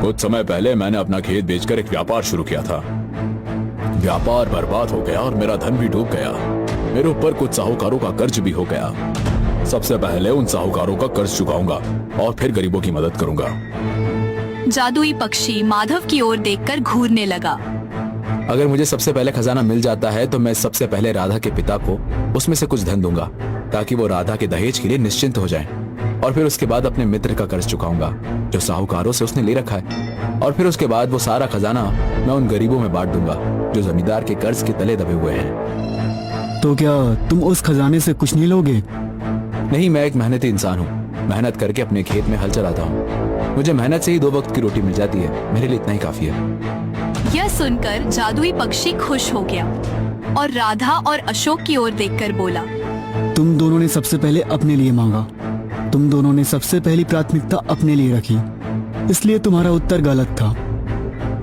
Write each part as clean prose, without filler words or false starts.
कुछ समय पहले मैंने अपना खेत बेचकर एक व्यापार शुरू किया था। व्यापार बर्बाद हो गया और मेरा धन भी डूब गया। मेरे ऊपर कुछ साहूकारों का कर्ज भी हो गया। सबसे पहले उन साहूकारों का कर्ज चुकाऊंगा और फिर गरीबों की मदद करूंगा। जादुई पक्षी माधव की ओर देखकर घूरने लगा। अगर मुझे सबसे पहले खजाना मिल जाता है तो मैं सबसे पहले राधा के पिता को उसमें से कुछ धन दूंगा ताकि वो राधा के दहेज के लिए निश्चिंत हो जाएं। और फिर उसके बाद अपने मित्र का कर्ज चुकाऊंगा जो साहूकारों से उसने ले रखा है। और फिर उसके बाद वो सारा खजाना मैं उन गरीबों में बांट दूंगा जो जमींदार के कर्ज के तले दबे हुए हैं। तो क्या तुम उस खजाने से कुछ नहीं लोगे? नहीं, मैं एक मेहनती इंसान हूँ। मेहनत करके अपने खेत में हल चलाता हूँ। मुझे मेहनत से ही 2 वक्त की रोटी मिल जाती है। मेरे लिए इतना ही काफी है। यह सुनकर जादुई पक्षी खुश हो गया और राधा और अशोक की ओर देखकर बोला, तुम दोनों ने सबसे पहले अपने लिए मांगा। तुम दोनों ने सबसे पहली प्राथमिकता अपने लिए रखी, इसलिए तुम्हारा उत्तर गलत था।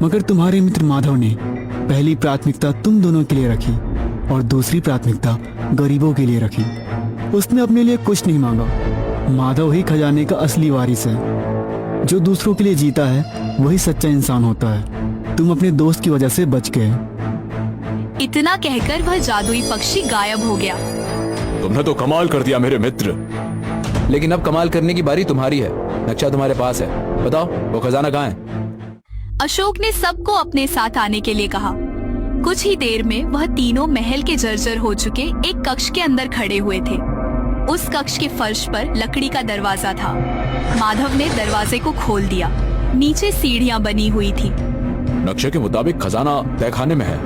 मगर तुम्हारे मित्र माधव ने पहली प्राथमिकता तुम दोनों के लिए रखी और दूसरी प्राथमिकता गरीबों के लिए रखी। उसने अपने लिए कुछ नहीं मांगा। माधव ही खजाने का असली वारिस है। जो दूसरों के लिए जीता है वही सच्चा इंसान होता है। तुम अपने दोस्त की वजह से बच गए। इतना कहकर वह जादुई पक्षी गायब हो गया। तुमने तो कमाल कर दिया मेरे मित्र। लेकिन अब कमाल करने की बारी तुम्हारी है। नक्शा तुम्हारे पास है, बताओ वो खजाना कहाँ है? अशोक ने सबको अपने साथ आने के लिए कहा। कुछ ही देर में वह तीनों महल के जर्जर हो चुके एक कक्ष के अंदर खड़े हुए थे। उस कक्ष के फर्श पर लकड़ी का दरवाजा था। माधव ने दरवाजे को खोल दिया। नीचे सीढ़ियां बनी हुई थी। नक्शे के मुताबिक खजाना तहखाने में है।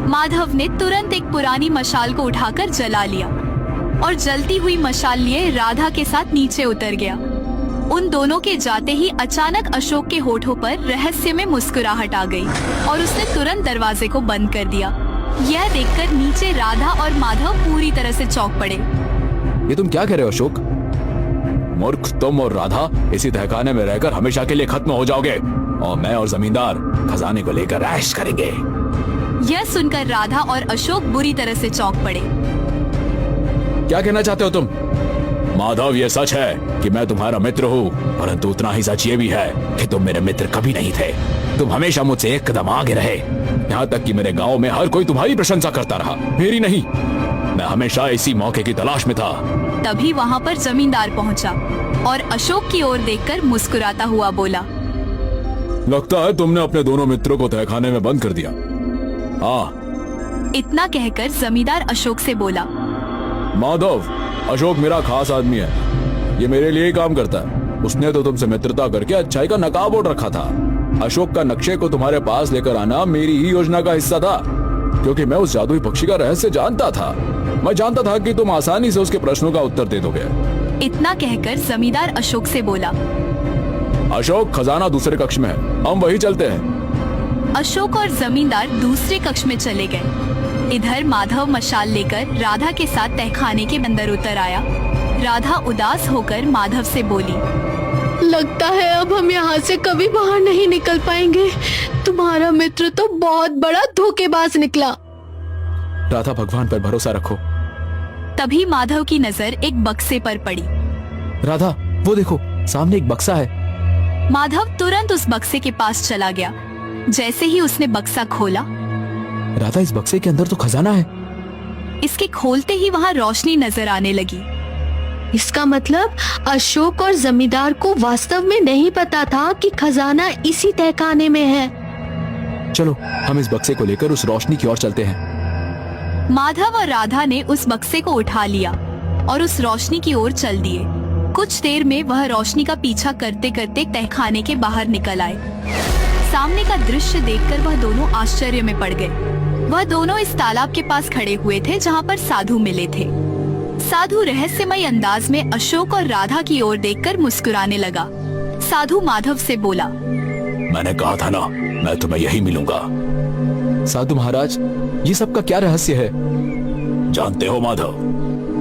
माधव ने तुरंत एक पुरानी मशाल को उठाकर जला लिया और जलती हुई मशाल लिए राधा के साथ नीचे उतर गया। उन दोनों के जाते ही अचानक अशोक के होठों पर रहस्य में मुस्कुराहट आ गई और उसने तुरंत दरवाजे को बंद कर दिया। यह देखकर नीचे राधा और माधव पूरी तरह से चौंक पड़े। ये तुम क्या कह रहे हो अशोक? मूर्ख, तुम और राधा इसी तहखाने में रहकर हमेशा के लिए खत्म हो जाओगे और मैं और जमींदार खजाने को लेकर ऐश करेंगे। यह सुनकर राधा और अशोक बुरी तरह से चौंक पड़े। क्या कहना चाहते हो तुम? माधव, ये सच है कि मैं तुम्हारा मित्र हूँ, परंतु उतना ही सच ये भी है कि तुम मेरे मित्र कभी नहीं थे। तुम हमेशा मुझसे एक कदम आगे रहे। यहाँ तक कि मेरे गांव में हर कोई तुम्हारी प्रशंसा करता रहा, मेरी नहीं। मैं हमेशा इसी मौके की तलाश में था। तभी वहाँ पर जमींदार पहुँचा और अशोक की ओर देखकर मुस्कुराता हुआ बोला, लगता है तुमने अपने दोनों मित्रों को तहखाने में बंद कर दिया। हाँ। इतना कहकर जमींदार अशोक से बोला, माधव, अशोक मेरा खास आदमी है। ये मेरे लिए ही काम करता है। उसने तो तुमसे मित्रता करके अच्छाई का नकाब ओढ़ रखा था। अशोक का नक्शे को तुम्हारे पास लेकर आना मेरी ही योजना का हिस्सा था, क्योंकि मैं उस जादुई पक्षी का रहस्य जानता था। मैं जानता था कि तुम आसानी से उसके प्रश्नों का उत्तर दे दोगे। इतना कहकर जमींदार अशोक से बोला, अशोक, खजाना दूसरे कक्ष में है, हम वही चलते हैं। अशोक और जमींदार दूसरे कक्ष में चले गए। इधर माधव मशाल लेकर राधा के साथ तहखाने के अंदर उतर आया। राधा उदास होकर माधव से बोली, लगता है अब हम यहाँ से कभी बाहर नहीं निकल पाएंगे। तुम्हारा मित्र तो बहुत बड़ा धोखेबाज निकला। राधा, भगवान पर भरोसा रखो। तभी माधव की नजर एक बक्से पर पड़ी। राधा, वो देखो, सामने एक बक्सा है। माधव तुरंत उस बक्से के पास चला गया। जैसे ही उसने बक्सा खोला, राधा, इस बक्से के अंदर तो खजाना है। इसके खोलते ही वहाँ रोशनी नजर आने लगी। इसका मतलब अशोक और जमींदार को वास्तव में नहीं पता था कि खजाना इसी तहखाने में है। चलो, हम इस बक्से को लेकर उस रोशनी की ओर चलते हैं। माधव और राधा ने उस बक्से को उठा लिया और उस रोशनी की ओर चल दिए। कुछ देर में वह रोशनी का पीछा करते करते तहखाने के बाहर निकल आए। सामने का दृश्य देखकर वह दोनों आश्चर्य में पड़ गए। वह दोनों इस तालाब के पास खड़े हुए थे जहाँ पर साधु मिले थे। साधु रहस्यमय अंदाज में अशोक और राधा की ओर देखकर मुस्कुराने लगा। साधु माधव से बोला, मैंने कहा था ना, मैं तुम्हें यही मिलूंगा। साधु महाराज, ये सब का क्या रहस्य है? जानते हो माधव,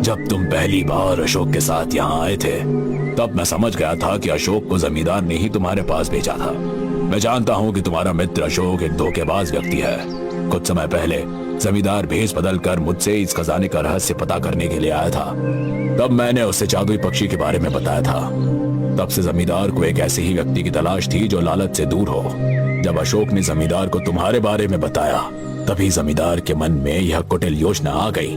जब तुम पहली बार अशोक के साथ यहाँ आए थे, तब मैं समझ गया था कि अशोक को जमींदार ने ही तुम्हारे पास भेजा था। मैं जानता हूँ कि तुम्हारा मित्र अशोक एक धोखेबाज व्यक्ति है। कुछ समय पहले जमींदार भेष बदल कर मुझसे इस खजाने का रहस्य पता करने के लिए आया था। तब मैंने उससे जादुई पक्षी के बारे में बताया था। तब से जमींदार को एक ऐसे ही व्यक्ति की तलाश थी जो लालच से दूर हो। जब अशोक ने जमींदार को तुम्हारे बारे में बताया, तभी जमींदार के मन में यह कुटिल योजना आ गई।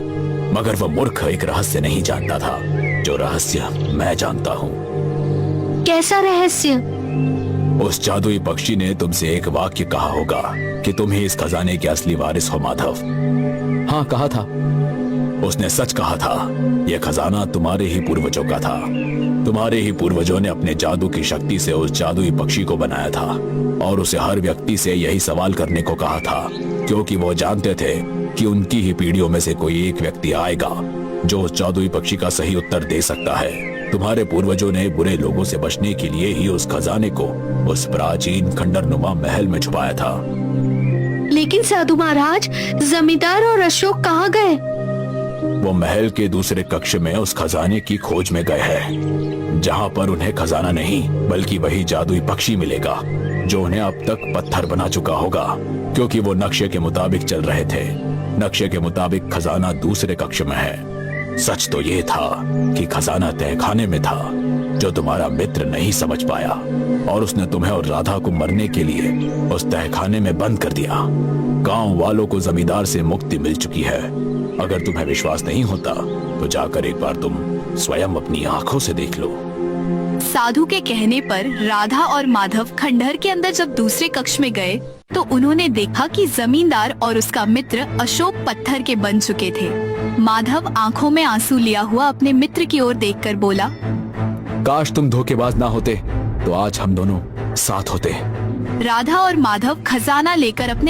मगर वह मूर्ख एक रहस्य नहीं जानता था, जो रहस्य मैं जानता हूँ। कैसा रहस्य? उस जादुई पक्षी ने तुमसे एक वाक्य कहा होगा कि तुम ही इस खजाने के असली वारिस हो माधव। हाँ, कहा था। उसने सच कहा था। यह खजाना तुम्हारे ही पूर्वजों का था। तुम्हारे ही पूर्वजों ने अपने जादू की शक्ति से उस जादुई पक्षी को बनाया था और उसे हर व्यक्ति से यही सवाल करने को कहा था, क्योंकि वो जानते थे कि उनकी ही पीढ़ियों में से कोई एक व्यक्ति आएगा जो उस जादुई पक्षी का सही उत्तर दे सकता है। तुम्हारे पूर्वजों ने बुरे लोगों से बचने के लिए ही उस खजाने को उस प्राचीन खंडरनुमा महल में छुपाया था। लेकिन साधु महाराज, जमींदार और अशोक कहाँ गए? वो महल के दूसरे कक्ष में उस खजाने की खोज में गए हैं, जहाँ पर उन्हें खजाना नहीं बल्कि वही जादुई पक्षी मिलेगा जो उन्हें अब तक पत्थर बना चुका होगा, क्योंकि वो नक्शे के मुताबिक चल रहे थे। नक्शे के मुताबिक खजाना दूसरे कक्ष में है। सच तो ये था कि खजाना तहखाने में था, जो तुम्हारा मित्र नहीं समझ पाया और उसने तुम्हें और राधा को मरने के लिए उस तहखाने में बंद कर दिया। गांव वालों को जमींदार से मुक्ति मिल चुकी है। अगर तुम्हें विश्वास नहीं होता तो जाकर एक बार तुम स्वयं अपनी आंखों से देख लो। साधु के कहने पर राधा और माधव खंडहर के अंदर जब दूसरे कक्ष में गए तो उन्होंने देखा कि जमींदार और उसका मित्र अशोक पत्थर के बन चुके थे। माधव आंखों में आंसू लिया हुआ अपने मित्र की ओर देखकर बोला, काश तुम धोखेबाज ना होते तो आज हम दोनों साथ होते। राधा और माधव खजाना लेकर अपने